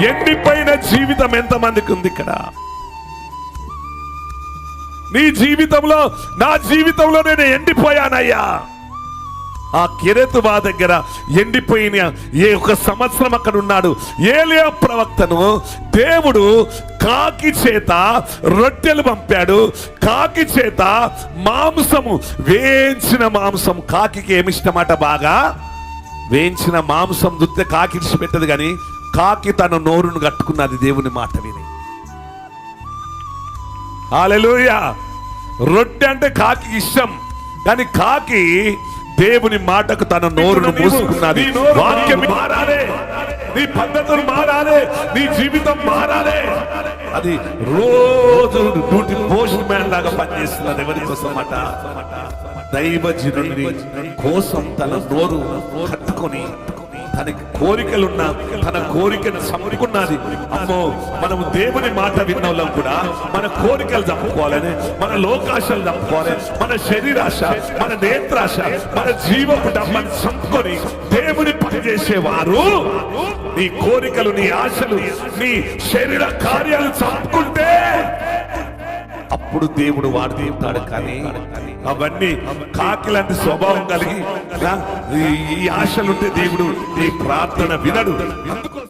ఎండిపోయిన జీవితం ఎంతమందికి ఉంది ఇక్కడ? నీ జీవితంలో, నా జీవితంలో నేను ఎండిపోయానయ్యా. ఆ కెరెతువా దగ్గర ఎండిపోయిన ఒక సంవత్సరం అక్కడ ఉన్నాడు. ఏలియా ప్రవక్తను దేవుడు కాకి చేత రొట్టెలు పంపాడు. కాకి చేత మాంసము, వేయించిన మాంసం. కాకి ఏమిష్టమాట? బాగా వేయించిన మాంసం దుత్తే కాకి ఇడిచిపెట్టదు, కానీ కాకి తన నోరును కట్టుకున్నది దేవుని మాట విని. హల్లెలూయా. రొట్టె అంటే కాకి ఇష్టం, కానీ కాకి దేవుని మాటకు తన నోరును మూసుకున్నది. వాక్యం మారాలి, నీ పద్ధతులు మారాలి, నీ జీవితం మారాలి. అది రోజు డ్యూటీ పోస్ట్ మ్యాన్ లాగా పనిచేస్తున్నది. ఎవరి కోసం అట? దైవజనుని కోసం తన నోరు కట్టుకొని తనకి కోరికలున్నా తన కోరికను చంపుకున్నది. అమ్మో, మనము దేవుని మాట విన్నోళ్ళం కూడా మన కోరికలు చంపుకోవాలని, మన లోకాశలు చంపుకోవాలి, మన శరీరాశ, మన నేత్రాశ, మన జీవపు డమ్మని చంపుకొని దేవుని పని చేసేవారు నీ కోరికలు, నీ ఆశలు, నీ శరీర కార్యాలు చంపుకుంటే అప్పుడు దేవుడు వాడుతూ ఉంటాడు. కానీ అవన్నీ కాకి లాంటి స్వభావం కలిగి ఈ ఆశలుంటే దేవుడు నీ ప్రార్థన వినడు.